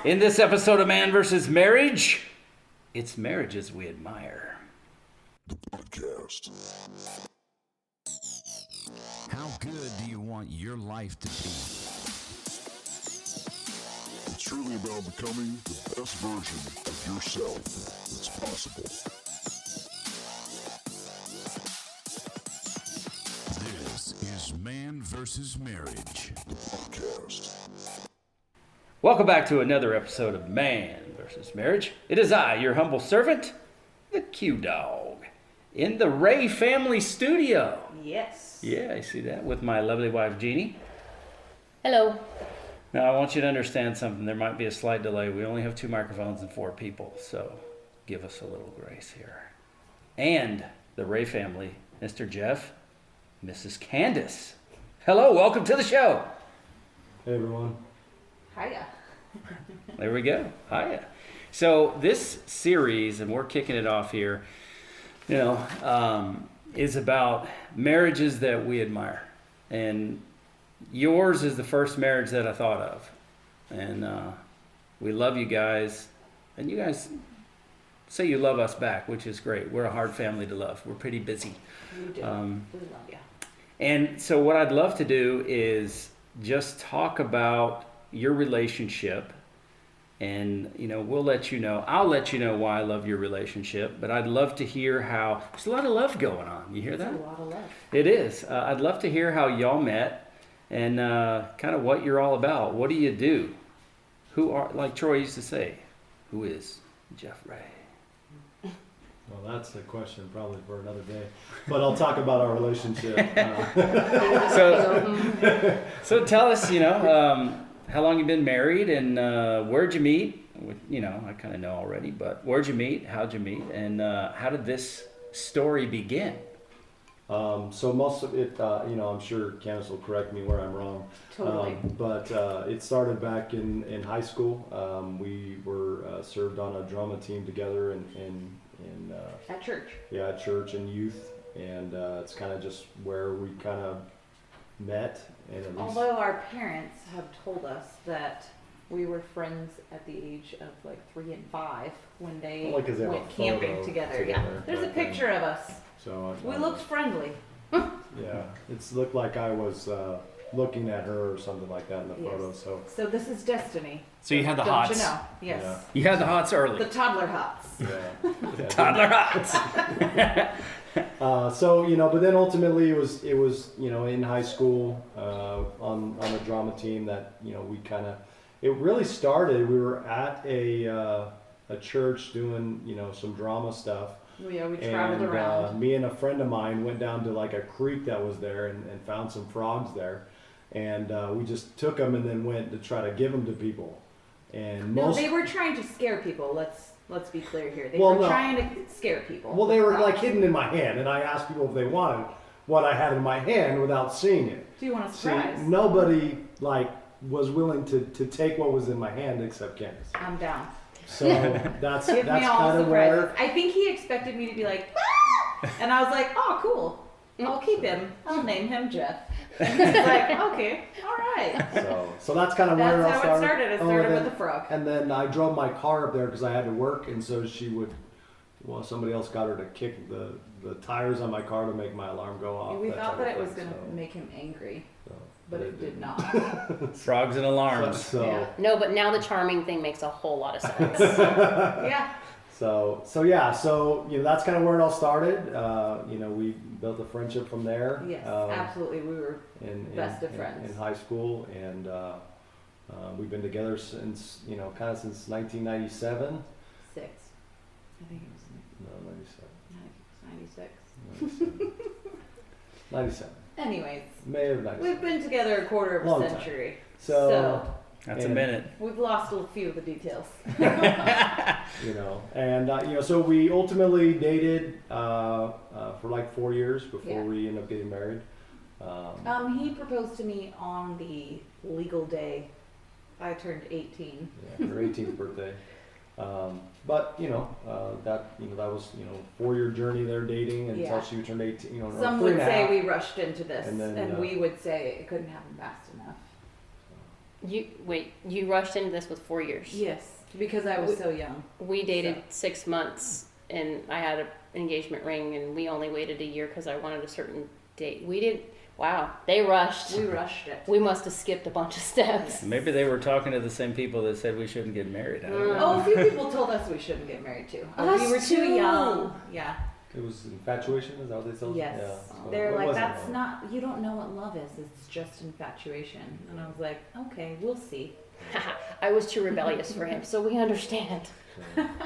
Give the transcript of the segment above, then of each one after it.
In this episode of Man vs. Marriage, it's marriages we admire. The podcast. How good do you want your life to be? It's truly about becoming the best version of yourself that's possible. This is Man vs. Marriage. The podcast. Welcome back to another episode of Man vs. Marriage. It is I, your humble servant, the Q-Dog, in the Ray family studio. Yes. Yeah, I see that, with my lovely wife, Jeannie. Hello. Now, I want you to understand something. There might be a slight delay. We only have 2 microphones and 4 people, so give us a little grace here. And the Ray family, Mr. Jeff, Mrs. Candice. Hello, welcome to the show. Hey everyone. Hiya. There we go. Hiya. So this series, and we're kicking it off here, is about marriages that we admire. And yours is the first marriage that I thought of. And we love you guys. And you guys say you love us back, which is great. We're a hard family to love. We're pretty busy. We do. We love you. And so what I'd love to do is just talk about your relationship. And, we'll let you know. I'll let you know why I love your relationship. But I'd love to hear how... There's a lot of love going on. You hear that? There's a lot of love. It is. I'd love to hear how y'all met and kind of what you're all about. What do you do? Who are... Like Troy used to say, who is Jeff Ray? Well, that's a question probably for another day, but I'll talk about our relationship. So tell us, how long you've been married and where'd you meet? I kind of know already, but where'd you meet? How'd you meet? And how did this story begin? So most of it, I'm sure Candice will correct me where I'm wrong. Totally. But it started back in high school. We were served on a drama team together in At church. Yeah, at church and youth, and it's kind of just where we kind of met. And at least, Although our parents have told us that we were friends at the age of like 3 and 5 when they Only 'cause they have went a camping photo together. Yeah, there's a back then. picture of us. so We looked friendly. Yeah, it's looked like I was looking at her or something like that in the Yes. photo. So So this is destiny. So you had the Don't hots. you know? Yes. Yeah. You had the hots early. The toddler hots. yeah. Toddler hots. But then ultimately it was in high school on the drama team that we kind of, it really started. We were at a church doing some drama stuff. Yeah, we traveled around. Me and a friend of mine went down to like a creek that was there and found some frogs there, and we just took them and then went to try to give them to people. And No, they were trying to scare people. Let's be clear here. They Well, were no. trying to scare people. Well, they were like hidden in my hand, and I asked people if they wanted what I had in my hand without seeing it. Do you want a See, surprise? nobody was willing to take what was in my hand except Candice. I'm down. So that's Give me all kind of surprises. where. I think he expected me to be like, "Ah!" And I was like, oh, cool. I'll keep him. I'll name him Jeff. And he's like, okay, all right. So that's kind of where That's it all how it started. started. It Oh, started and with then- a frog. And then I drove my car up there because I had to work, and so somebody else got her to kick the tires on my car to make my alarm go off. We that thought type that of it was thing, going to make him angry, so- but it did didn't. not. Frogs and alarms. So, Yeah. No, but now the charming thing makes a whole lot of sense. Yeah. So that's kind of where it all started. We built a friendship from there. Yes, absolutely. We were best of friends. in high school, and we've been together since kind of since 1997. 6. I think it was No, 96. 97. 97. Anyways, May of 97. we've been together a quarter of Long a time. century. So That's a And- minute. We've lost a few of the details. So we ultimately dated for like 4 years before Yeah. we ended up getting married. He proposed to me on the legal day I turned 18. Her 18th birthday. But that was 4-year journey there dating until Yeah. she turned 18. Or Some 3 would and a say half. we rushed into this, And and, then, we would say it couldn't happen fast enough. You rushed into this with 4 years. Yes, because I was so young. We dated 6 months, and I had an engagement ring, and we only waited a year because I wanted a certain date. We didn't. Wow, they rushed. We rushed it. We must have skipped a bunch of steps. Maybe they were talking to the same people that said we shouldn't get married. I don't know. Oh, a few people told us we shouldn't get married too. Us We were too too. young. Yeah. It was infatuation. Is that what they told you? Yes. Yeah. So They're it like, wasn't that's love. not, you don't know what love is. It's just infatuation. And I was like, okay, we'll see. I was too rebellious for him, so we understand.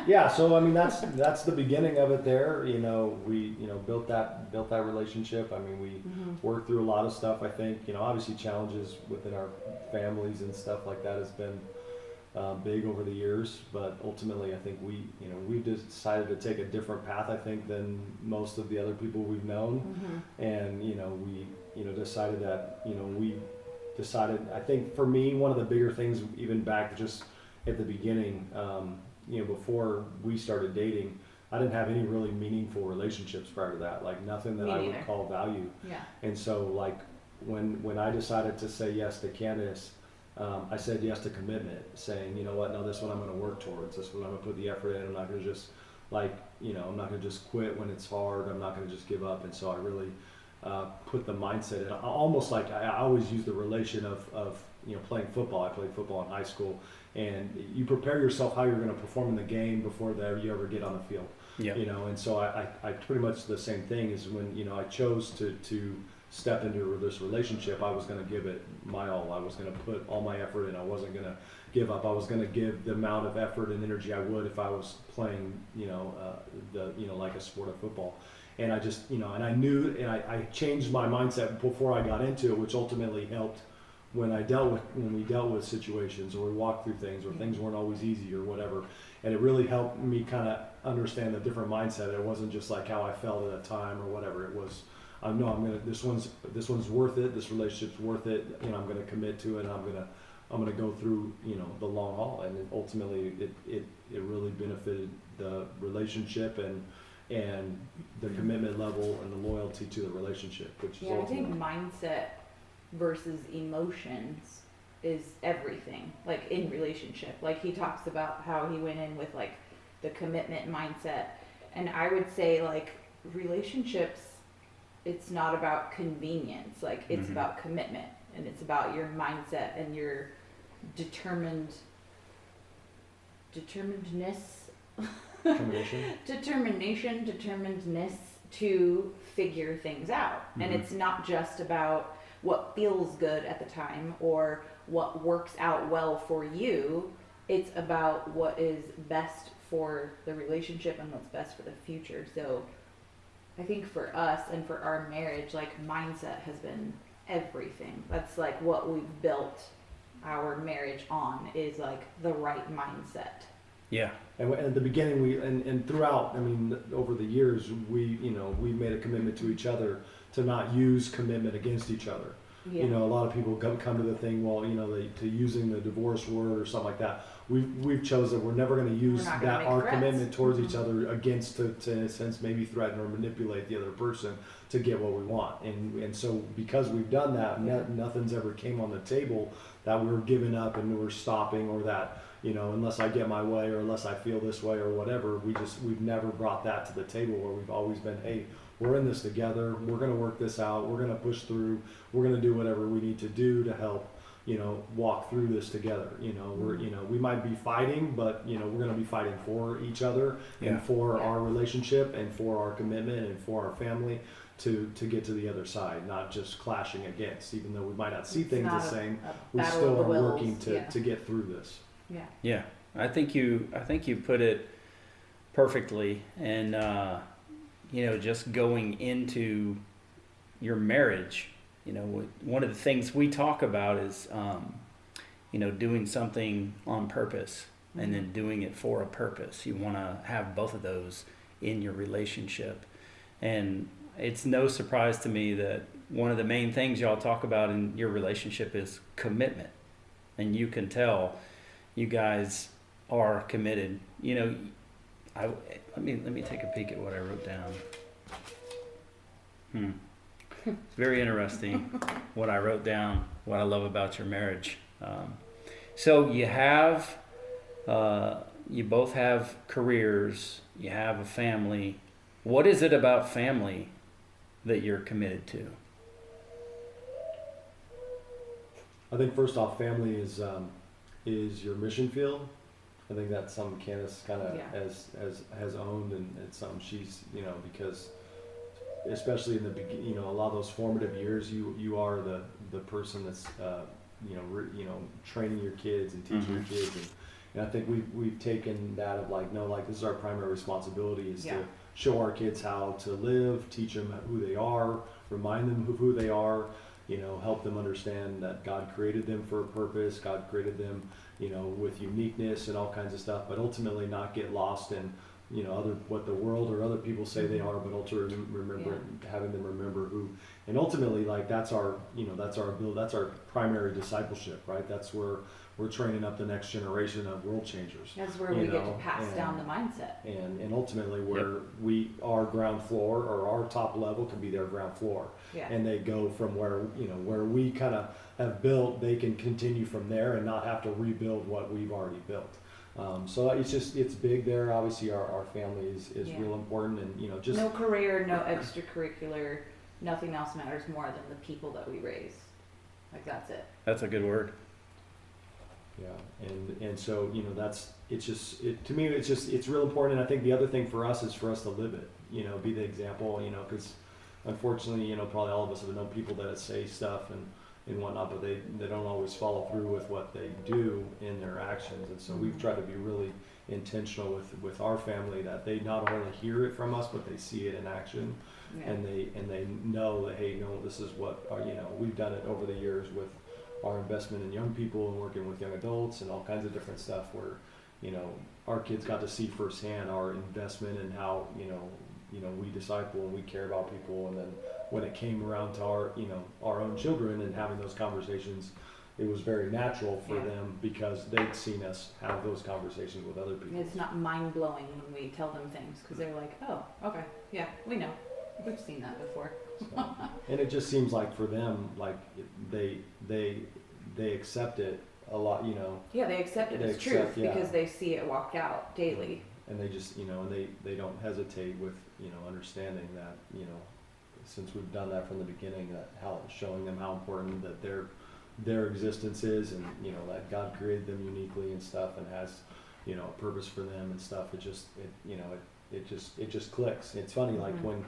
Yeah, so I mean that's the beginning of it there. You know, we built that relationship. I mean, we worked through a lot of stuff. I think, obviously challenges within our families and stuff like that has been big over the years, but ultimately I think we decided to take a different path, I think, than most of the other people we've known. And we decided that I think for me, one of the bigger things, even back just at the beginning, before we started dating, I didn't have any really meaningful relationships prior to that, like nothing that Me I neither. would call value. Yeah. And so like when I decided to say yes to Candice, I said yes to commitment, saying, you know what, no, this is what I'm going to work towards. This is what I'm going to put the effort in. I'm not going to just I'm not going to just quit when it's hard. I'm not going to just give up. And so I really put the mindset in. Almost like I always use the relation of playing football. I played football in high school, and you prepare yourself how you're going to perform in the game before you ever get on the field. Yeah. And so I pretty much the same thing is when I chose to step into this relationship. I was going to give it my all. I was going to put all my effort in. I wasn't going to give up. I was going to give the amount of effort and energy I would if I was playing like a sport of football. And I just and I knew, and I changed my mindset before I got into it, which ultimately helped when we dealt with situations, or we walked through things, or things weren't always easy or whatever. And it really helped me kind of understand the different mindset. It wasn't just like how I felt at a time or whatever. It was, this one's worth it. This relationship's worth it. I'm gonna commit to it. And I'm gonna go through the long haul. And then ultimately it really benefited the relationship and the commitment level and the loyalty to the relationship, which is Yeah, I think ultimately. mindset versus emotions is everything, like in relationship. Like he talks about how he went in with like the commitment mindset, and I would say like relationships, it's not about convenience, like it's about commitment, and it's about your mindset and your determinedness determinedness to figure things out. And it's not just about what feels good at the time or what works out well for you. It's about what is best for the relationship and what's best for the future. So I think for us and for our marriage, like mindset has been everything. That's like what we've built our marriage on, is like the right mindset. Yeah. And at the beginning, and throughout, I mean, over the years, we made a commitment to each other to not use commitment against each other. Yeah. A lot of people come to the thing, well, to using the divorce word or something like that. We've chosen we're never going to use We're not gonna that make our threats. commitment towards each other against to in a sense maybe threaten or manipulate the other person to get what we want. And so because we've done that, nothing's ever came on the table that we're giving up and we're stopping, or that unless I get my way or unless I feel this way or whatever. We've never brought that to the table, where we've always been, hey, we're in this together. We're going to work this out. We're going to push through. We're going to do whatever we need to do to help, walk through this together. We might be fighting, but, we're going to be fighting for each other and for our relationship and for our commitment and for our family to get to the other side, not just clashing against, even though we might not see things the same. We battle still of the are wills. working to get through this. Yeah. Yeah. I think you put it perfectly. And, just going into your marriage, one of the things we talk about is, doing something on purpose and then doing it for a purpose. You want to have both of those in your relationship. And it's no surprise to me that one of the main things y'all talk about in your relationship is commitment. And you can tell you guys are committed. Let me take a peek at what I wrote down. It's very interesting what I wrote down, what I love about your marriage. So you have, you both have careers, you have a family. What is it about family that you're committed to? I think first off, family is your mission field. I think that's something Candice kind of has owned, and it's something she's, because especially in the beginning, a lot of those formative years, you are the person that's training your kids and teaching your kids, and I think we've taken that of like, no, like this is our primary responsibility is to show our kids how to live, teach them who they are, remind them of who they are, help them understand that God created them for a purpose, God created them, with uniqueness and all kinds of stuff, but ultimately not get lost in, what the world or other people say they are, but ultimately having them remember who, and ultimately like that's our primary discipleship, right? That's where we're training up the next generation of world changers. That's where we get to pass down the mindset. And ultimately where our ground floor or our top level can be their ground floor. Yeah. And they go from where we kind of have built, they can continue from there and not have to rebuild what we've already built. So it's big there. Obviously our family is real important, and just no career, no extracurricular, nothing else matters more than the people that we raise. Like that's it. That's a good word. Yeah, and so to me it's real important, and I think the other thing for us is for us to live it, be the example, because unfortunately, probably all of us have known people that say stuff and whatnot, but they don't always follow through with what they do in their actions, and so we've tried to be really intentional with our family that they not only hear it from us, but they see it in action, and they know that, hey, no, this is what we've done it over the years with our investment in young people and working with young adults and all kinds of different stuff where, our kids got to see firsthand our investment and how, we disciple and we care about people. And then when it came around to our own children and having those conversations, it was very natural for them because they'd seen us have those conversations with other people. It's not mind-blowing when we tell them things because they're like, oh, okay, yeah, we know. We've seen that before. So, and it just seems like for them, like they accept it a lot, Yeah, they accept it as truth because they see it walked out daily. And they just, and they don't hesitate with, understanding that, since we've done that from the beginning, that showing them how important that their existence is, and that God created them uniquely and stuff, and has, a purpose for them and stuff. It just clicks. It's funny, like when.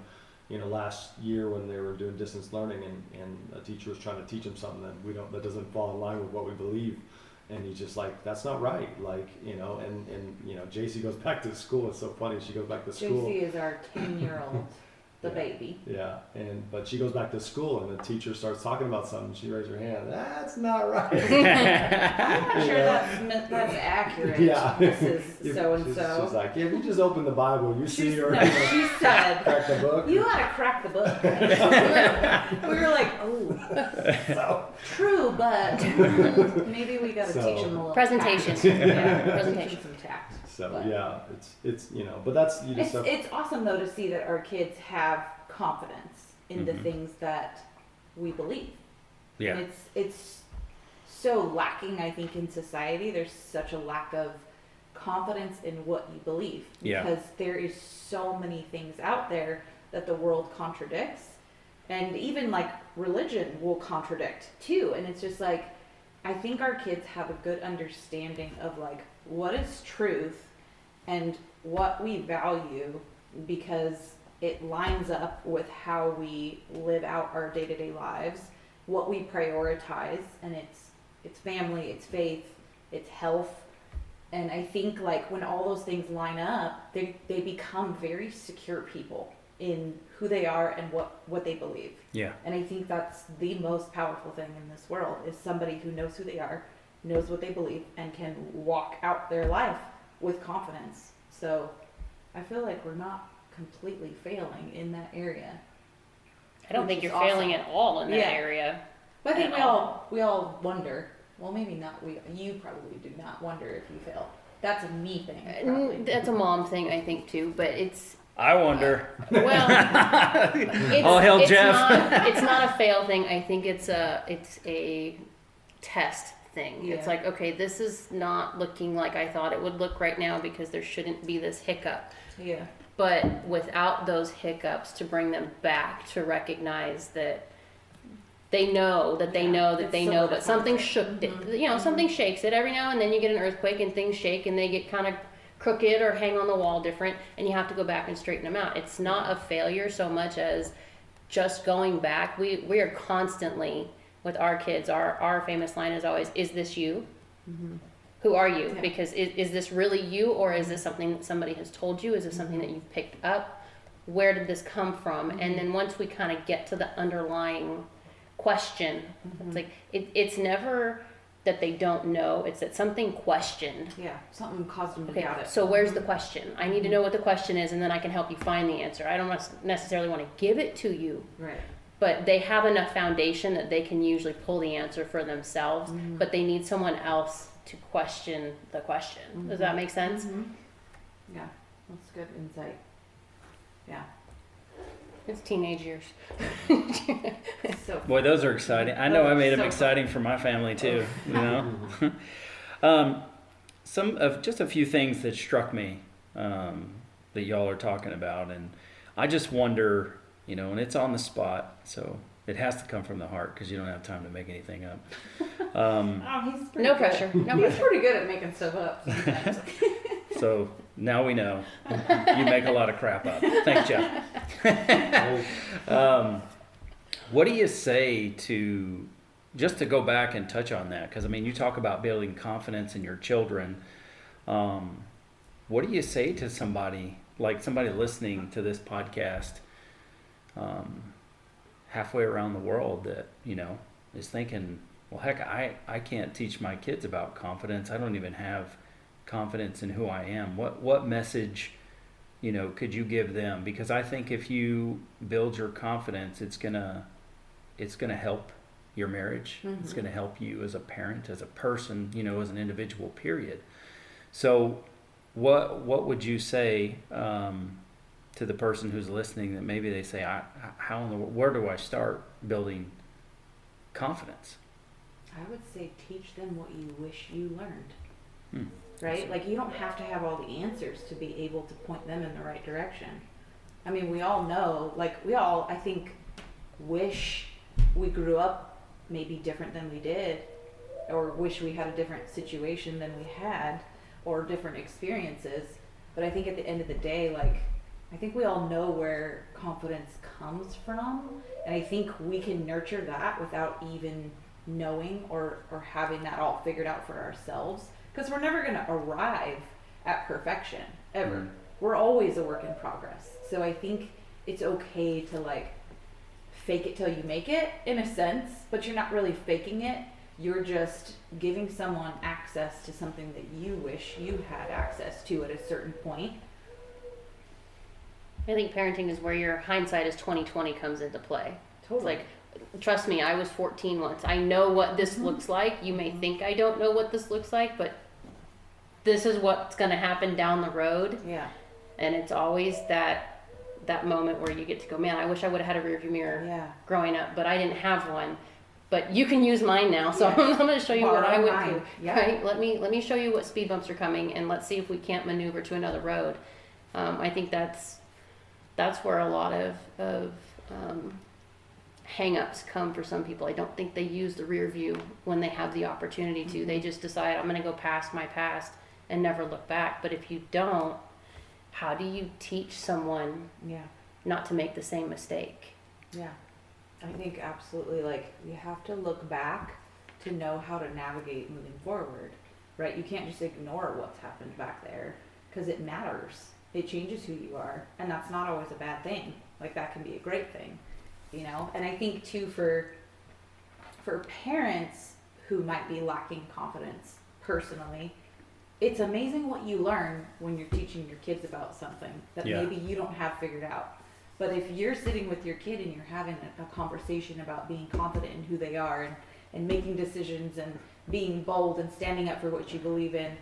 Last year when they were doing distance learning and a teacher was trying to teach them something that doesn't fall in line with what we believe, and he's just like, that's not right, like, and JC goes back to school. It's so funny, she goes back to school. JC is our 10-year-old, the baby. Yeah, but she goes back to school and the teacher starts talking about something. She raises her hand. That's not right. I'm not sure that's accurate. Yeah. This is so and so. She's like, if you just open the Bible, you see her. No, she said, crack the book. You ought to crack the book. We were like, oh, true, but maybe we got to teach them a little presentation. Presentation some tact. So it's but that's it's awesome though to see that our kids have confidence in the things that we believe. Yeah, and it's so lacking, I think, in society. There's such a lack of confidence in what you believe because there is so many things out there that the world contradicts, and even like religion will contradict too. And it's just like, I think our kids have a good understanding of like what is truth and what we value, because it lines up with how we live out our day-to-day lives, what we prioritize, and it's family, it's faith, it's health. And I think like when all those things line up, they become very secure people in who they are and what they believe. Yeah. And I think that's the most powerful thing in this world, is somebody who knows who they are, knows what they believe, and can walk out their life with confidence. So I feel like we're not completely failing in that area. I don't think you're failing at all in that area. But I think we all wonder. Well, maybe not. You probably do not wonder if you fail. That's a me thing. Probably. That's a mom thing, I think, too. But it's. I wonder. All hail Jeff. It's not a fail thing. I think it's a test thing. Yeah. It's like, okay, this is not looking like I thought it would look right now because there shouldn't be this hiccup. Yeah. But without those hiccups, to bring them back to recognize that they know that they Yeah, know that it's they so know, much but something fun. shook it. You know, something shakes it. Every now and then you get an earthquake and things shake and they get kind of crooked or hang on the wall different, and you have to go back and straighten them out. It's not a failure so much as just going back. We are constantly with our kids. Our famous line is always, "Is this you? Who are you?" Yeah. Because is this really you, or is this something that somebody has told you? Is this something that you've picked up? Where did this come from? And then once we kind of get to the underlying question, it's like it's never that they don't know, it's that something questioned. Yeah. Something caused them to Okay, doubt it. so where's the question? I need to know what the question is, and then I can help you find the answer. I don't necessarily want to give it to you, Right. but they have enough foundation that they can usually pull the answer for themselves, but they need someone else to question the question. Does that make sense? Yeah. That's good insight. Yeah. It's teenage years. So Boy, those are exciting. I know Oh, I made them so exciting for my family too. You know, just a few things that struck me that y'all are talking about, and I just wonder, you know, and it's on the spot, so it has to come from the heart because you don't have time to make anything up. oh, he's pretty No good. pressure. No He's pressure. pretty good at making stuff up sometimes. So now we know you make a lot of crap up. Thanks, Jeff. What do you say to, just to go back and touch on that, because I mean, you talk about building confidence in your children. What do you say to somebody, like somebody listening to this podcast halfway around the world that, you know, is thinking, well, heck, I can't teach my kids about confidence. I don't even have confidence in who I am. What message, you know, could you give them? Because I think if you build your confidence, it's gonna help your marriage. It's gonna help you as a parent, as a person, you know, as an individual, period. So what would you say to the person who's listening that maybe they say, where do I start building confidence? I would say teach them what you wish you learned. Right? Like, you don't have to have all the answers to be able to point them in the right direction. I mean, we all know, like, we all, I think, wish we grew up maybe different than we did, or wish we had a different situation than we had, or different experiences. But I think at the end of the day, like, I think we all know where confidence comes from, and I think we can nurture that without even knowing or having that all figured out for ourselves. Because we're never going to arrive at perfection, ever. We're always a work in progress. So I think it's okay to, like, fake it till you make it, in a sense, but you're not really faking it. You're just giving someone access to something that you wish you had access to at a certain point. I think parenting is where your hindsight is 20/20 comes into play. Totally. It's like, trust me, I was 14 once. I know what this looks like. You may think I don't know what this looks like, but this is what's going to happen down the road. Yeah. And it's always that moment where you get to go, man, I wish I would have had a rearview mirror Yeah. growing up, but I didn't have one. But you can use mine now, so Yeah. I'm going to show you what I Borrow went mine. through. Yeah. Right? Let me show you what speed bumps are coming, and let's see if we can't maneuver to another road. I think that's where a lot of hang-ups come for some people. I don't think they use the rear view when they have the opportunity to. They just decide, I'm going to go past my past and never look back. But if you don't, how do you teach someone Yeah. not to make the same mistake? Yeah. I think absolutely, like, you have to look back to know how to navigate moving forward, right? You can't just ignore what's happened back there, because it matters. It changes who you are, and that's not always a bad thing. Like, that can be a great thing, you know? And I think too, for parents who might be lacking confidence personally, it's amazing what you learn when you're teaching your kids about something that Yeah. maybe you don't have figured out. But if you're sitting with your kid and you're having a conversation about being confident in who they are and making decisions and being bold and standing up for what you believe in,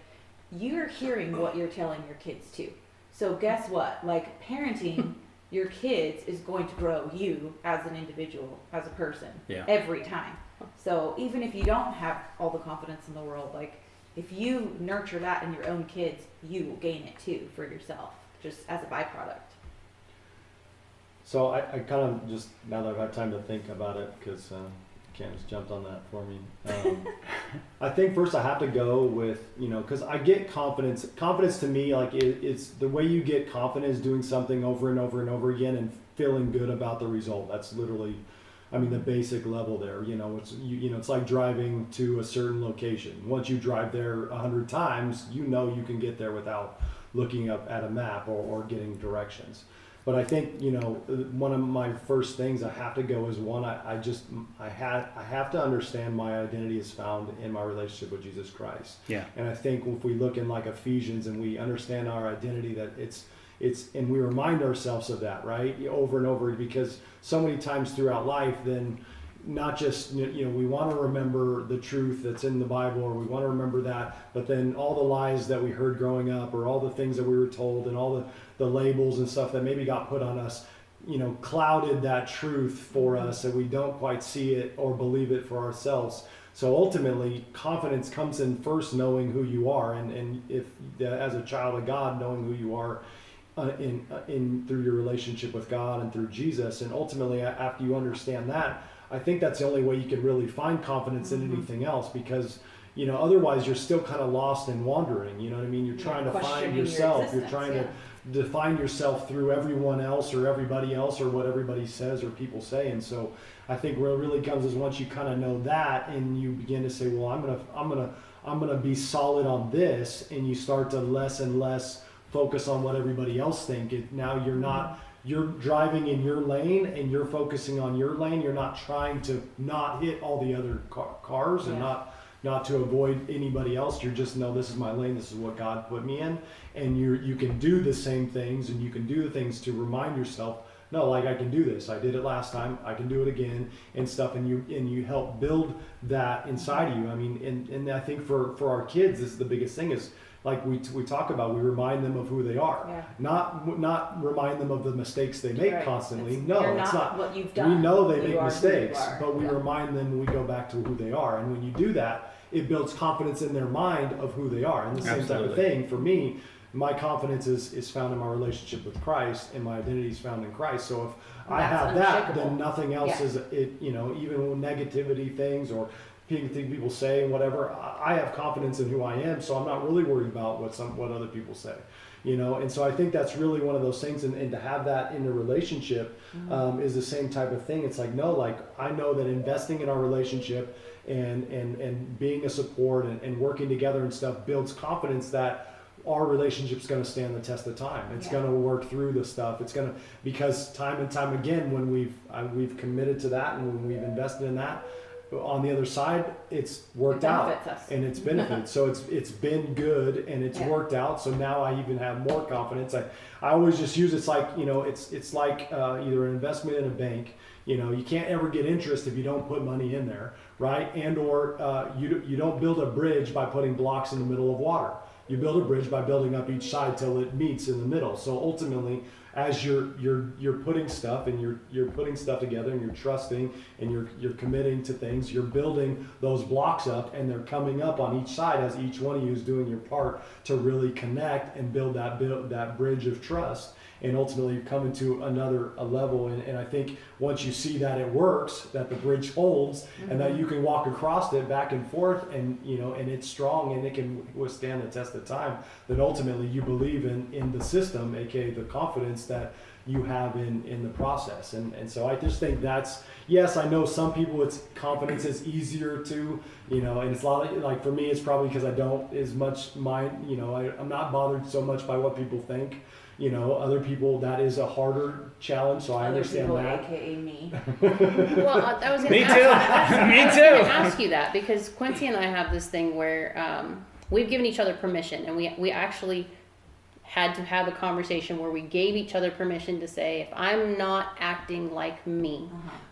you're hearing what you're telling your kids too. So guess what? Like, parenting your kids is going to grow you as an individual, as a person, Yeah. every time. So even if you don't have all the confidence in the world, like if you nurture that in your own kids, you will gain it too for yourself, just as a byproduct. So I kind of just, now that I've had time to think about it, because Candice jumped on that for me. I think first I have to go with, because I get confidence. Confidence to me, like it's the way you get confidence doing something over and over and over again and feeling good about the result. That's literally, the basic level there. It's like driving to a certain location. Once you drive there 100 times, you can get there without looking up at a map or getting directions. But I think, one of my first things I have to go is one, I have to understand my identity is found in my relationship with Jesus Christ. Yeah. And I think if we look in like Ephesians and we understand our identity, that it's and we remind ourselves of that, right? Over and over, because so many times throughout life, then not just, we want to remember the truth that's in the Bible, or we want to remember that, but then all the lies that we heard growing up, or all the things that we were told, and all the labels and stuff that maybe got put on us, clouded that truth for us, and we don't quite see it or believe it for ourselves. So ultimately, confidence comes in first knowing who you are, and if as a child of God, knowing who you are in through your relationship with God and through Jesus, and ultimately after you understand that, I think that's the only way you can really find confidence in anything else, because otherwise you're still kind of lost and wandering. You know what I mean? You're trying to find yourself. You're trying to define yourself through everyone else or everybody else or what everybody says or people say. And so I think where it really comes is once you kind of know that, and you begin to say, well, I'm gonna be solid on this, and you start to less and less focus on what everybody else think. Now you're driving in your lane and you're focusing on your lane. You're not trying to not hit all the other cars and not to avoid anybody else. You're just, no, this is my lane. This is what God put me in. And you can do the same things, and you can do the things to remind yourself, no, like I can do this. I did it last time. I can do it again and stuff. And you help build that inside of you. And I think for our kids, this is the biggest thing is, like we talk about, we remind them of who they are, not remind them of the mistakes they make constantly. It's not what you've done. We know they make mistakes, but we remind them when we go back to who they are. And when you do that, it builds confidence in their mind of who they are. And the same type of thing for me. My confidence is found in my relationship with Christ, and my identity is found in Christ. So if I have that, then nothing else is it. Even negativity things or people say and whatever, I have confidence in who I am, so I'm not really worried about what other people say, And so I think that's really one of those things, and to have that in a relationship is the same type of thing. It's like, no, like I know that investing in our relationship and being a support and working together and stuff builds confidence that our relationship's going to stand the test of time. It's going to work through the stuff. It's going to, because time and time again, when we've committed to that and when we've invested in that, on the other side, it's worked out and it's benefited. So it's been good and it's worked out. So now I even have more confidence. I always just use it's like it's like either an investment in a bank. You can't ever get interest if you don't put money in there, right? And or you don't build a bridge by putting blocks in the middle of water. You build a bridge by building up each side till it meets in the middle. So ultimately, as you're putting stuff and you're putting stuff together and you're trusting and you're committing to things, you're building those blocks up and they're coming up on each side as each one of you is doing your part to really connect and build that bridge of trust. And ultimately you come into a level, and I think once you see that it works, that the bridge holds, and that you can walk across it back and forth, and and it's strong and it can withstand the test of time, then ultimately you believe in the system, aka the confidence that you have in the process. And so I just think that's, yes, I know some people it's confidence is easier to, and it's a lot of, like for me it's probably because I don't as much mind, I'm not bothered so much by what people think. Other people, that is a harder challenge, so I understand people, that. AKA me. Well, I was going Me to too. ask you that, because Quincy and I have this thing where we've given each other permission, and we actually had to have a conversation where we gave each other permission to say, if I'm not acting like me,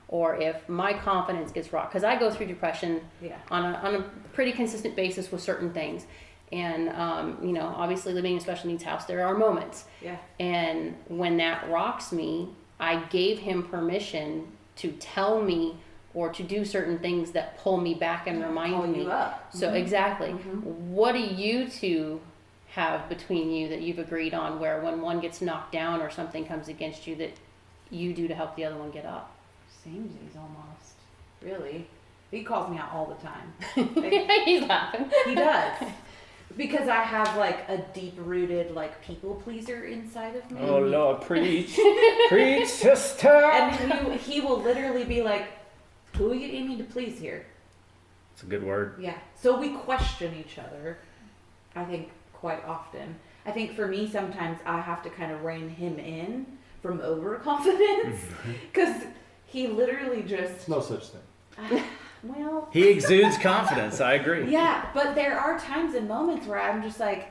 or if my confidence gets rocked, because I go through depression on a pretty consistent basis with certain things. And, obviously living in a special needs house, there are moments. Yeah. And when that rocks me, I gave him permission to tell me or to do certain things that pull me back and remind Pull me. you up. So exactly, what do you two have between you that you've agreed on, where when one gets knocked down or something comes against you, that you do to help the other one get up? Samesies almost. Really. He calls me out all the time. He's laughing. He does. Because I have like a deep-rooted like people pleaser inside of me. Oh Lord, preach, preach, sister. And he will literally be like, "Who are you aiming to please here?" It's a good word. Yeah. So we question each other, I think, quite often. I think for me, sometimes I have to kind of rein him in from overconfidence. Because he literally just... It's no such thing. Well... He exudes confidence. I agree. Yeah, but there are times and moments where I'm just like,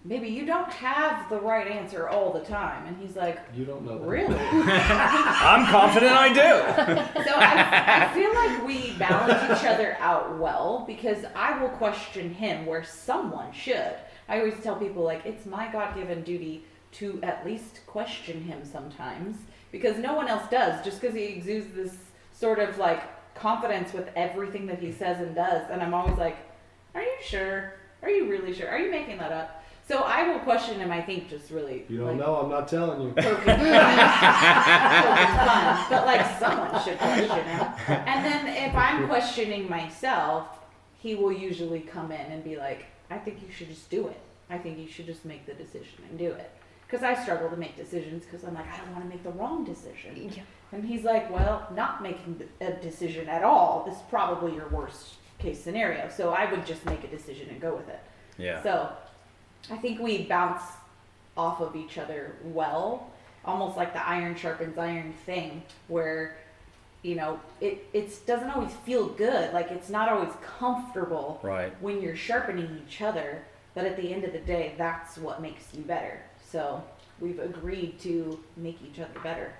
maybe you don't have the right answer all the time. And he's like, You don't know that. really? I'm confident I do. So I feel like we balance each other out well, because I will question him where someone should. I always tell people, like, it's my God-given duty to at least question him sometimes, because no one else does, just because he exudes this sort of like confidence with everything that he says and does. And I'm always like, are you sure? Are you really sure? Are you making that up? So I will question him, I think, just really. You don't like, know, I'm not telling you. poking fun. Poking fun. But like someone should question him. And then if I'm questioning myself, he will usually come in and be like, I think you should just do it. I think you should just make the decision and do it. Because I struggle to make decisions because I'm like, I don't want to make the wrong decision. Yeah. And he's like, well, not making a decision at all is probably your worst case scenario. So I would just make a decision and go with it. Yeah. So I think we bounce off of each other well, almost like the iron sharpens iron thing, where, you know, it doesn't always feel good. Like, it's not always comfortable Right. when you're sharpening each other. But at the end of the day, that's what makes you better. So we've agreed to make each other better.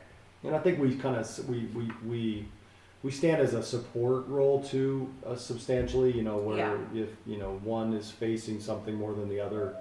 And I think we kind of we stand as a support role too, substantially. You know, where if you know one is facing something more than the other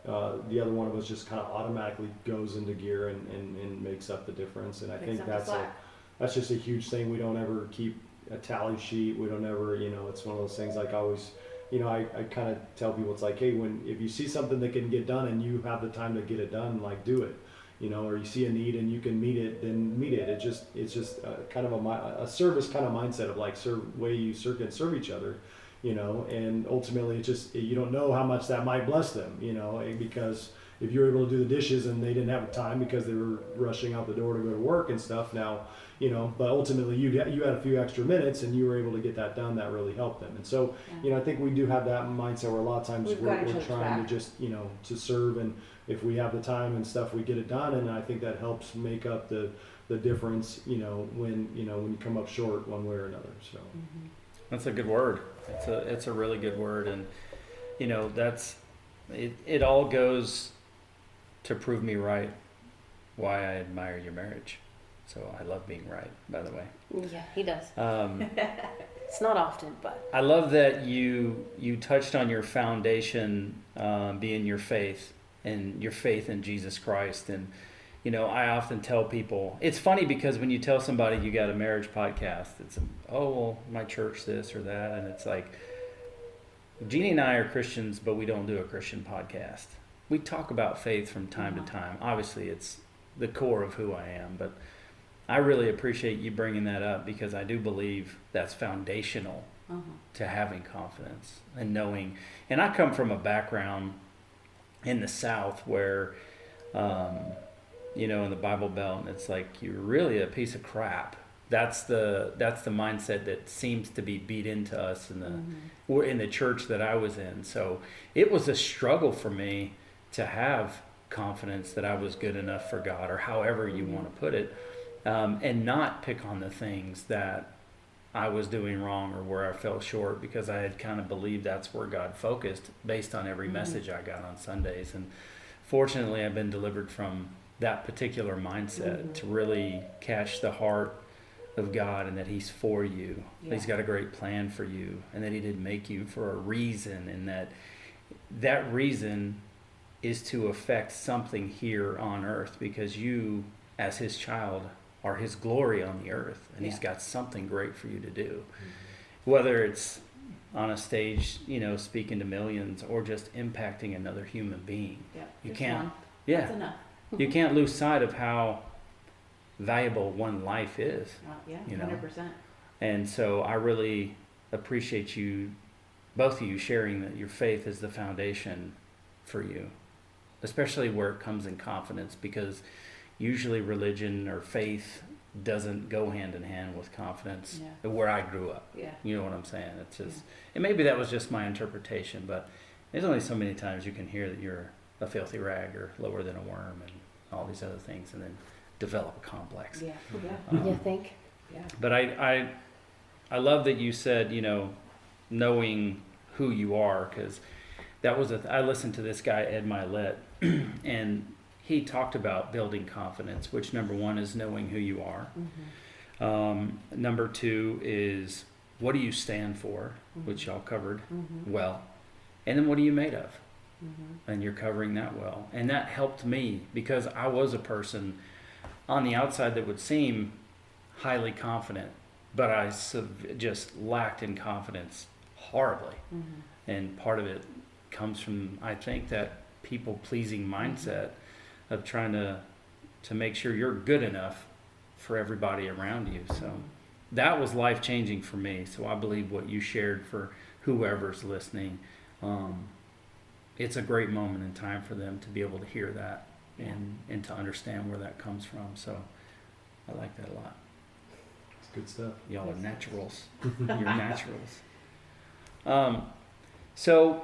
one of us just kind of automatically goes into gear and makes up the difference. And I think that's just a huge thing. We don't ever keep a tally sheet. We don't ever, you know, it's one of those things. Like I always, you know, I kind of tell people, it's like, hey, if you see something that can get done and you have the time to get it done, like do it. You know, or you see a need and you can meet it, then meet it. It's just kind of a service kind of mindset of like way you can serve each other, you know. And ultimately, it just, you don't know how much that might bless them, you know, because if you're able to do the dishes and they didn't have time because they were rushing out the door to go to work and stuff, now, you know, but ultimately you had a few extra minutes and you were able to get that done. That really helped them. And so, you know, I think we do have that mindset where a lot of times we're trying to just, you know, to serve, and if we have the time and stuff, we get it done. And I think that helps make up the difference, you know, when you come up short one way or another. So That's a good word. It's a really good word. And, you know, that's, it all goes to prove me right why I admire your marriage. So I love being right, by the way. Yeah, he does. It's not often, but I love that you touched on your foundation being your faith and your faith in Jesus Christ. And, you know, I often tell people, it's funny because when you tell somebody you got a marriage podcast, it's, oh, well, my church this or that. And it's like, Jeannie and I are Christians, but we don't do a Christian podcast. We talk about faith from time to time. Obviously, it's the core of who I am, but I really appreciate you bringing that up, because I do believe that's foundational to having confidence and knowing. And I come from a background in the South where, you know, in the Bible Belt, it's like, you're really a piece of crap. That's the mindset that seems to be beat into us in the church that I was in. So it was a struggle for me to have confidence that I was good enough for God, or however you want to put it. And not pick on the things that I was doing wrong or where I fell short, because I had kind of believed that's where God focused based on every message I got on Sundays. And fortunately, I've been delivered from that particular mindset to really catch the heart of God, and that He's for you. Yeah. He's got a great plan for you, and that He didn't make you for a reason, and that reason is to affect something here on earth, because you, as His child, are His glory on the earth, and He's Yeah. got something great for you to do. Whether it's on a stage, speaking to millions, or just impacting another human being. Yeah. You Just can't, one. yeah, That's enough. you can't lose sight of how valuable one life is. Yeah, You know? 100%. And so I really appreciate both of you sharing that your faith is the foundation for you, especially where it comes in confidence, because usually religion or faith doesn't go hand in hand with confidence. Yeah. Where I grew up, Yeah. you know what I'm saying? It's just, and maybe that was just my interpretation, but there's only so many times you can hear that you're a filthy rag or lower than a worm and all these other things, and then develop a complex. Yeah. Yeah. You think? Yeah. But I love that you said, knowing who you are, because that was I listened to this guy, Ed Milet, and he talked about building confidence, which number one is knowing who you are. Number two is what do you stand for, which y'all covered well. And then what are you made of? And you're covering that well. And that helped me, because I was a person on the outside that would seem highly confident, but I just lacked in confidence horribly. And part of it comes from, I think, that people-pleasing mindset of trying to make sure you're good enough for everybody around you. So that was life-changing for me. So I believe what you shared for whoever's listening, it's a great moment in time for them to be able to hear that and to understand where that comes from. So I like that a lot. It's good stuff. Y'all are naturals. You're naturals. So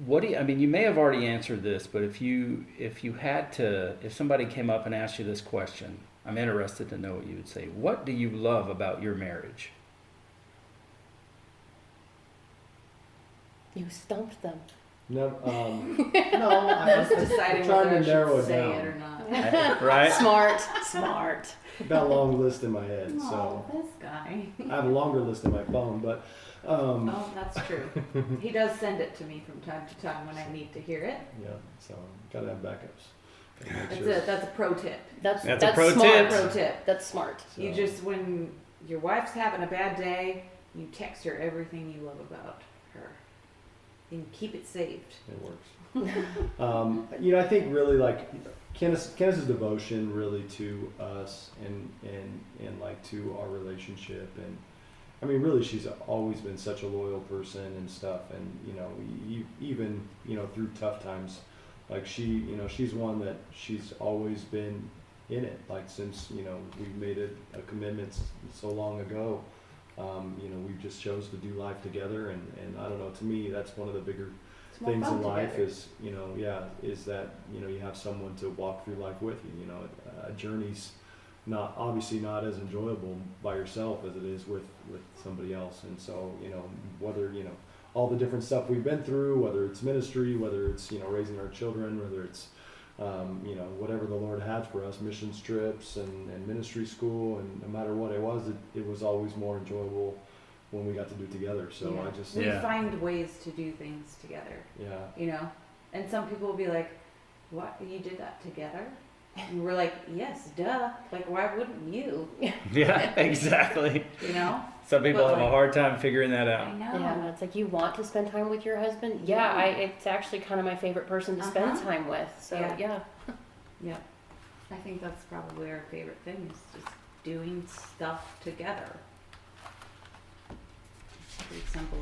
what do you, you may have already answered this, but if somebody came up and asked you this question, I'm interested to know what you would say. What do you love about your marriage? You stumped them. No, I'm Just deciding trying whether I to narrow should it say down. it or not. Right? Smart. I've got a long list in my head, Oh, so this guy. I have a longer list in my phone, but Oh, that's true. He does send it to me from time to time when I need to hear it. yeah, so gotta have backups. Gotta make sure. That's a pro tip. That's a pro smart. tip. Pro tip. That's smart. So, You just, when your wife's having a bad day, you text her everything you love about her. And keep it saved. it works. I think really like Candice's devotion really to us and like to our relationship, and really she's always been such a loyal person and stuff, and even through tough times, like she's one that she's always been in it, like since we made a commitment so long ago. We just chose to do life together, and I don't know, to me that's one of the bigger It's more things fun in life together. is that you have someone to walk through life with you. A journey's obviously not as enjoyable by yourself as it is with somebody else, and so whether all the different stuff we've been through, whether it's ministry, whether it's raising our children, whether it's whatever the Lord had for us, missions trips and ministry school, and no matter what it was always more enjoyable when we got to do it together. So Yeah. I just We find ways to do things together, yeah. And some people will be like, what, you did that together? And we're like, yes, duh. Like, why wouldn't you? Yeah, exactly. Some people But have a like- hard time figuring that I out. know. Yeah, it's like you want to spend time with your husband. Yeah, it's actually kind of my favorite person to spend Uh-huh. time with. So Yeah. Yeah. I think that's probably our favorite thing, is just doing stuff together. Pretty simple.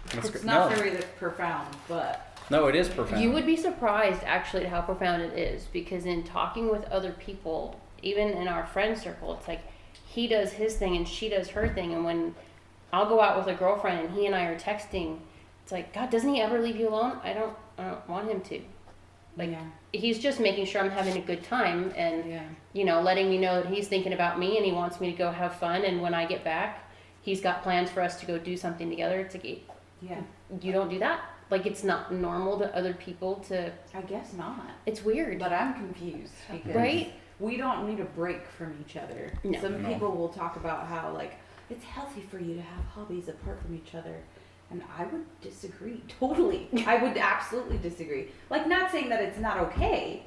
That's It's great. not No. very profound, but No, it is profound. You would be surprised actually at how profound it is, because in talking with other people, even in our friend circle, it's like he does his thing and she does her thing, and when I'll go out with a girlfriend and he and I are texting, it's like, God, doesn't he ever leave you alone? I don't want him to. Like, yeah. he's just making sure I'm having a good time, and Yeah. letting me know that he's thinking about me and he wants me to go have fun, and when I get back, he's got plans for us to go do something together. It's like, Yeah. you don't do that? Like, it's not normal to other people to, I guess not. it's weird. But I'm confused because Right? we don't need a break from each other. No. Some No. people will talk about how like it's healthy for you to have hobbies apart from each other. And I would disagree totally. I would absolutely disagree. Like, not saying that it's not okay,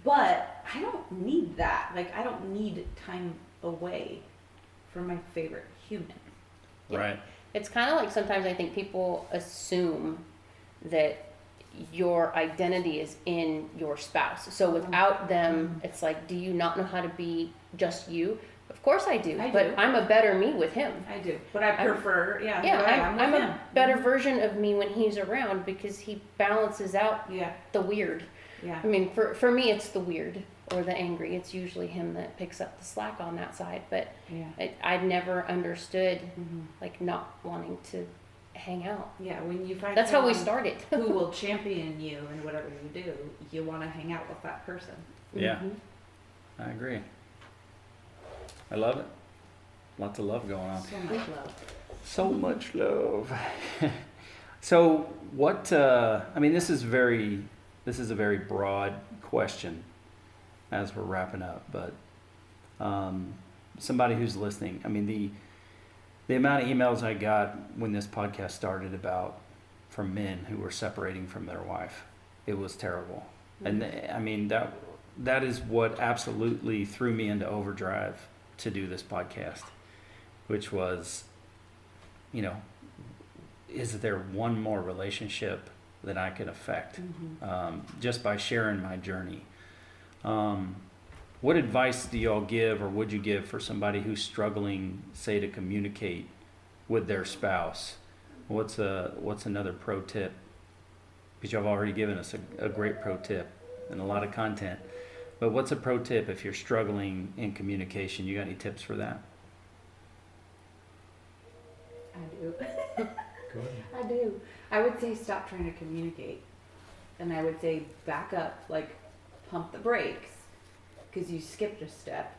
But I don't need that. Like, I don't need time away from my favorite human. Yeah. Right. It's kind of like sometimes I think people assume that your identity is in your spouse. So without them, it's like, do you not know how to be just you? Of course I do. I But do. I'm a better me with him. I do. But I prefer, Yeah, I'm I'm with a him. better version of me when he's around because he balances out Yeah, the weird. yeah. I mean, for me, it's the weird or the angry. It's usually him that picks up the slack on that side. But Yeah. I'd never understood Mm-hmm. like not wanting to hang out. Yeah, when you find That's how we someone started. who will champion you in whatever you do, you want to hang out with that person. Yeah. Mhm. I agree. I love it. Lots of love going on. So much love. So much love. So what? I mean, this is a very broad question as we're wrapping up. But somebody who's listening, I mean, the amount of emails I got when this podcast started from men who were separating from their wife, it was terrible. And I mean that is what absolutely threw me into overdrive to do this podcast, which was, is there one more relationship that I could affect just by sharing my journey? What advice do y'all give, or would you give for somebody who's struggling, say, to communicate with their spouse? What's another pro tip? Because y'all have already given us a great pro tip and a lot of content. But what's a pro tip if you're struggling in communication? You got any tips for that? I do. Go ahead. I do. I would say stop trying to communicate. And I would say back up, like pump the brakes, because you skipped a step.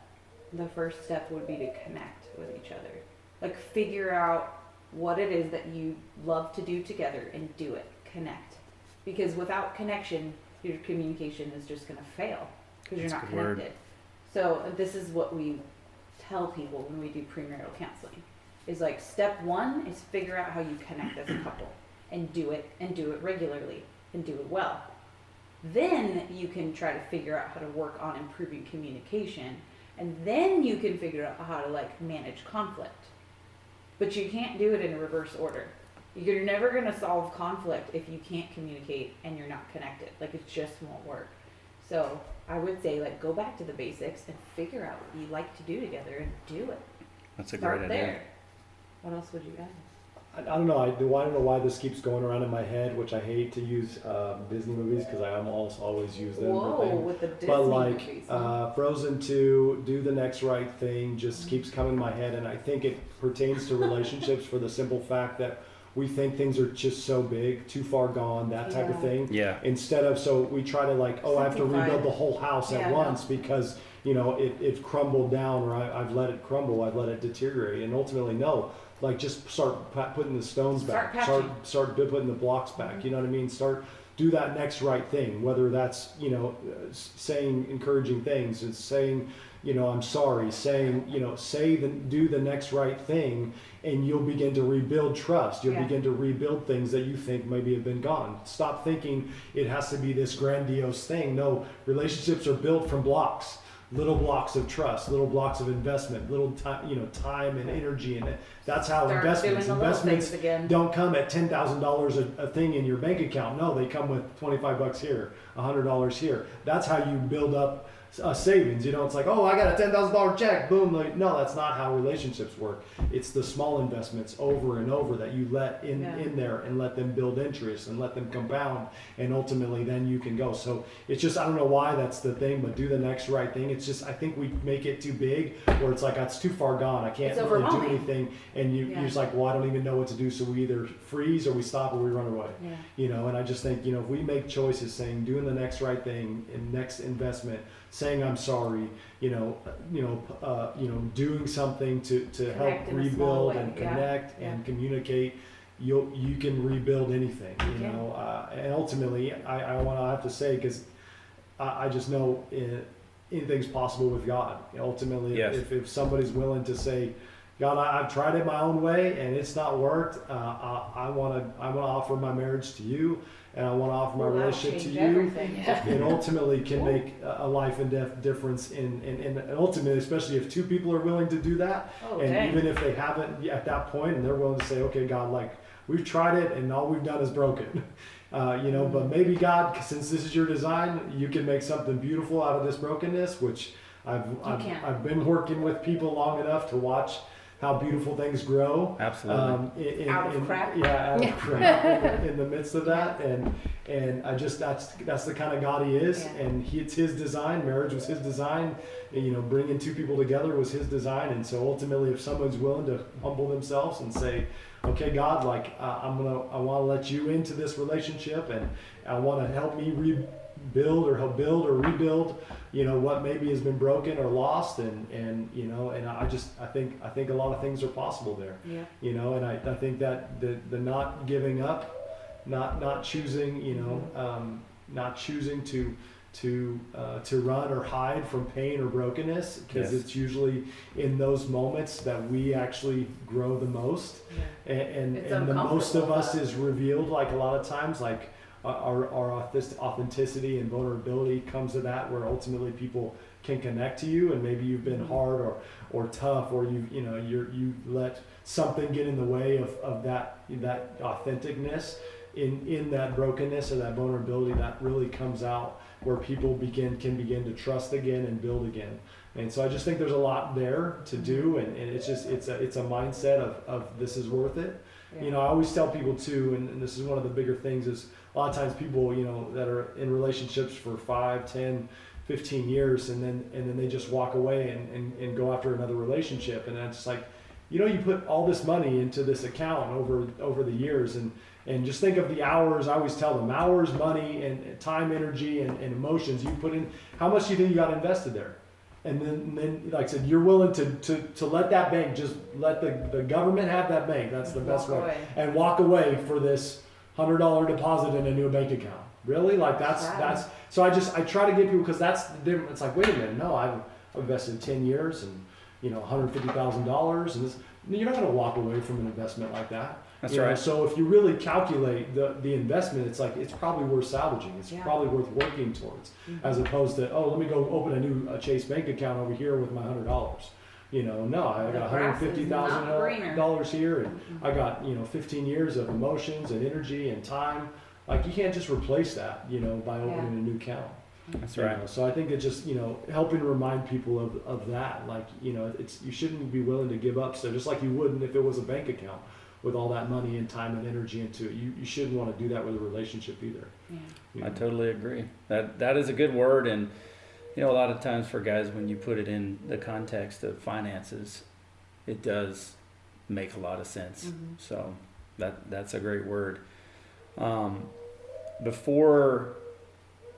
The first step would be to connect with each other. Like figure out what it is that you love to do together and do it. Connect. Because without connection, your communication is just going to fail because you're That's not a good word. connected. So this is what we tell people when we do premarital counseling. Is like step one is figure out how you connect as a couple and do it regularly and do it well. Then you can try to figure out how to work on improving communication, and then you can figure out how to like manage conflict. But you can't do it in a reverse order. You're never going to solve conflict if you can't communicate and you're not connected. Like it just won't work. So I would say like go back to the basics and figure out what you like to do together and do it. That's a Start great idea. there. What else would you add? I don't know. I don't know why this keeps going around in my head, which I hate to use Disney movies because I almost always use them. for Whoa, things. with the Disney But like movies. Huh? Frozen 2, Do the Next Right Thing just keeps coming in my head, and I think it pertains to relationships for the simple fact that we think things are just so big, too far gone, that type of Yeah. thing. Yeah. Instead of, so we try to like, I have to Simplify. rebuild the whole house Yeah, at I know. once because it crumbled down, or I've let it crumble, I've let it deteriorate, and ultimately no. Like just start putting the stones Start back, patching. start putting the blocks back. You know what I mean? Do that next right thing. Whether that's saying encouraging things and saying I'm sorry, saying do the next right thing, and you'll begin to rebuild trust. You'll Yeah. begin to rebuild things that you think maybe have been gone. Stop thinking it has to be this grandiose thing. No, relationships are built from blocks. Little blocks of trust, little blocks of investment, little time, time and energy, and that's how Start investments. doing the little Investments things again. don't come at $10,000 a thing in your bank account. No, they come with $25 here, $100 here. That's how you build up savings. It's like, oh, I got a $10,000 check, boom. Like, no, that's not how relationships work. It's the small investments over and over that you let in there and let them build interest and let them compound, and ultimately then you can go. So it's just, I don't know why that's the thing, but do the next right thing. It's just, I think we make it too big, where it's like, that's too far gone. I can't It's really do overwhelming. anything. And you're just like, well, I don't even know what to do. So we either freeze or we stop or we run away. Yeah. And I just think, if we make choices saying doing the next right thing and next investment, saying I'm sorry, doing something to help Connect in a small rebuild way. and Yeah. connect Yeah. and communicate, you can rebuild anything, You can. and ultimately I have to say, because I just know anything's possible with God. Ultimately, Yes. if somebody's willing to say, God, I've tried it my own way and it's not worked. I want to offer my marriage to you, and I want to offer my Well, that'll relationship to change you. everything. And ultimately can make a life and death difference and ultimately, especially if two people are willing to do that. Oh, And dang. even if they haven't at that point and they're willing to say, okay, God, like we've tried it and all we've done is broken. But maybe God, since this is your design, you can make something beautiful out of this brokenness, which I've been working with people long enough to watch how beautiful things grow. Absolutely. Out of crap. Yeah, out of crap in the midst of that. And I just, that's the kind of God he is. Yeah. And it's his design. Marriage was his design. Bringing two people together was his design. And so ultimately, if someone's willing to humble themselves and say, okay, God, like I want to let you into this relationship, and I want to help me rebuild or help build or rebuild, what maybe has been broken or lost, and I think a lot of things are possible there. Yeah. And I think that the not giving up, not choosing, not choosing to run or hide from pain or brokenness, because Yes. it's usually in those moments that we actually grow the most. Yeah. And It's the most of us uncomfortable, is revealed, like a lot of times, like our authenticity and vulnerability comes to that, where ultimately people can connect to you, and maybe you've been hard or tough, or you let something get in the way of that authenticness in that brokenness or that vulnerability that really comes out, where people can begin to trust again and build again. And so I just think there's a lot there to do, and it's a mindset of this is worth it. Yeah. I always tell people too, and this is one of the bigger things, is a lot of times people, that are in relationships for 5, 10, 15 years, and then they just walk away and go after another relationship. And it's like, you put all this money into this account over the years, and just think of the hours. I always tell them, hours, money, and time, energy, and emotions you put in. How much do you think you got invested there? And then, like I said, you're willing to let that bank, just let the government have that bank. That's the best way. Away. And walk away for this $100 deposit in a new bank account. Really? Like that's. So I try to get people, because that's different. It's like, wait a minute, no, I've invested 10 years and $150,000, and this. You're not going to walk away from an investment like that. That's right. So if you really calculate the investment, it's like it's probably worth salvaging. It's probably worth working towards, as opposed to, let me go open a new Chase bank account over here with my $100. No, I got $150,000 here, and I got 15 years of emotions and energy and time. Like, you can't just replace that, by opening a new account. That's right. So I think it just, helping remind people of that, like, you shouldn't be willing to give up. So just like you wouldn't if it was a bank account with all that money and time and energy into it, you shouldn't want to do that with a relationship either. Yeah. I totally agree. That is a good word. And, a lot of times for guys, when you put it in the context of finances, it does make a lot of sense. Mm-hmm. So that's a great word. Before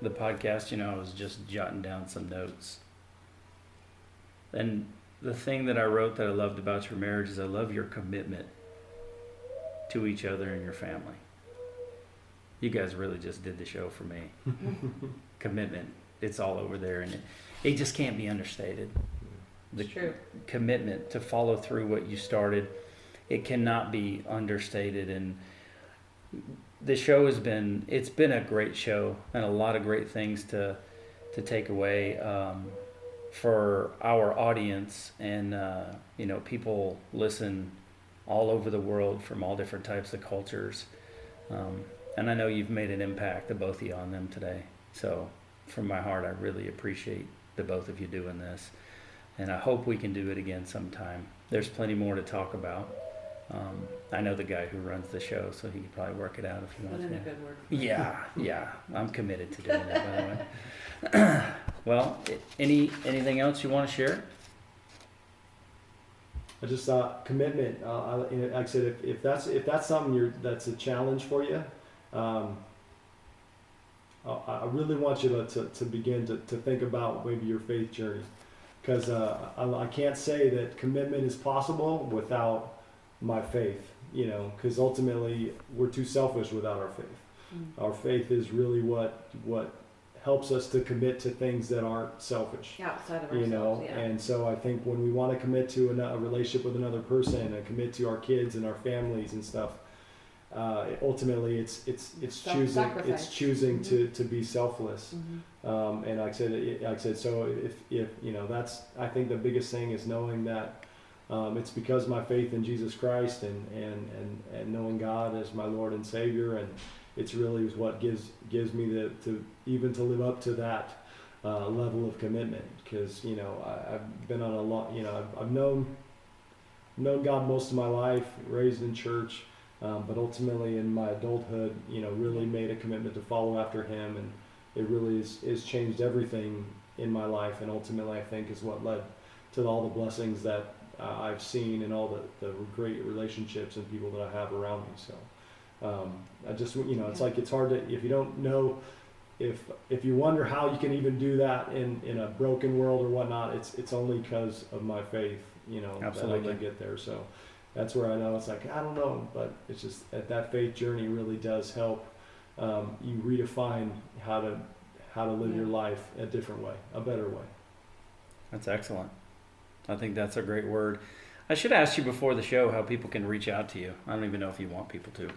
the podcast, I was just jotting down some notes. And the thing that I wrote that I loved about your marriage is I love your commitment to each other and your family. You guys really just did the show for me. Commitment, it's all over there, and it just can't be understated. The True. commitment to follow through what you started, it cannot be understated. And the show it's been a great show, and a lot of great things to take away for our audience. And people listen all over the world from all different types of cultures, and I know you've made an impact, the both of you, on them today. So from my heart, I really appreciate the both of you doing this, and I hope we can do it again sometime. There's plenty more to talk about. I know the guy who runs the show, so he could probably work it out if he Put wants in a to. good word. Yeah, I'm committed to doing that, by the way. Well, anything else you want to share? I just commitment. Like I said, if that's something that's a challenge for you, I really want you to begin to think about maybe your faith journey, because I can't say that commitment is possible without my faith. Because ultimately we're too selfish without our faith. Our faith is really what helps us to commit to things that aren't selfish. Outside of You ourselves, know, yeah. and so I think when we want to commit to a relationship with another person and commit to our kids and our families and stuff, ultimately it's choosing to be selfless. And like I said, so if you know, that's, I think the biggest thing is knowing that it's because of my faith in Jesus Christ and knowing God as my Lord and Savior, and it's really what gives me to live up to that level of commitment, because you know I've been on a lot, you know, I've known God most of my life, raised in church, but ultimately in my adulthood, you know, really made a commitment to follow after Him, and it really is changed everything in my life, and ultimately I think is what led to all the blessings that I've seen and all the great relationships and people that I have around me. So I just, you know, it's like, it's hard to, if you don't know, if you wonder how you can even do that in a broken world or whatnot, it's only because of my faith, you know, Absolutely. that I can get there. So that's where I know it's like, I don't know, but it's just that faith journey really does help you redefine how to live your life a different way, a better way. That's excellent. I think that's a great word. I should ask you before the show how people can reach out to you. I don't even know if you want people to.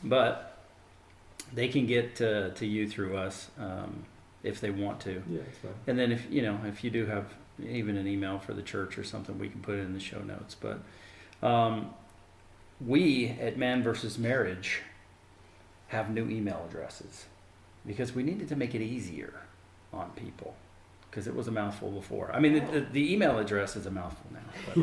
But they can get to you through us if they want to. Yeah, that's fine. And then if you do have even an email for the church or something, we can put it in the show notes. But we at Man vs. Marriage have new email addresses because we needed to make it easier on people, because it was a mouthful before. I mean, the email address is a mouthful now. But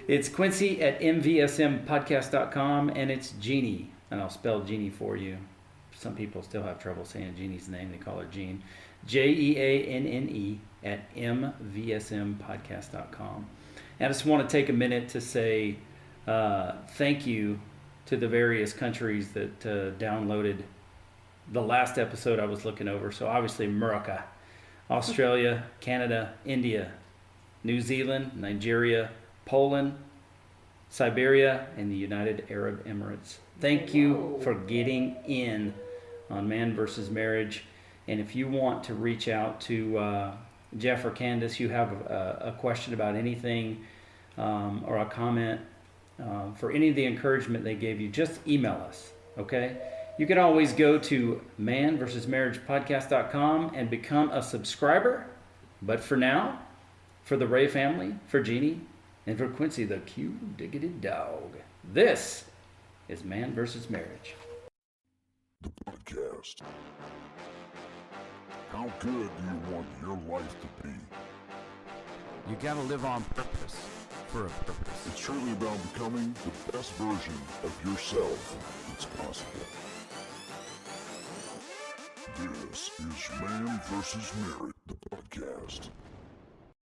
it's Quincy at mvsmpodcast.com, and it's Jeannie, and I'll spell Jeannie for you. Some people still have trouble saying Jeannie's name. They call her Jean. JEANNE at mvsmpodcast.com. And I just want to take a minute to say thank you to the various countries that downloaded the last episode I was looking over. So obviously America, Australia, Canada, India, New Zealand, Nigeria, Poland, Siberia, and the United Arab Emirates. Thank you for getting in on Man vs. Marriage. And if you want to reach out to Jeff or Candice, you have a question about anything or a comment for any of the encouragement they gave you, just email us, okay? You can always go to manvsmarriagepodcast.com and become a subscriber. But for now, for the Ray family, for Jeannie, and for Quincy the Q-diggity dog, this is Man vs. Marriage. The podcast. How good do you want your life to be? You gotta live on purpose, for a purpose. It's truly about becoming the best version of yourself that's possible. This is Man vs. Marriage, the podcast.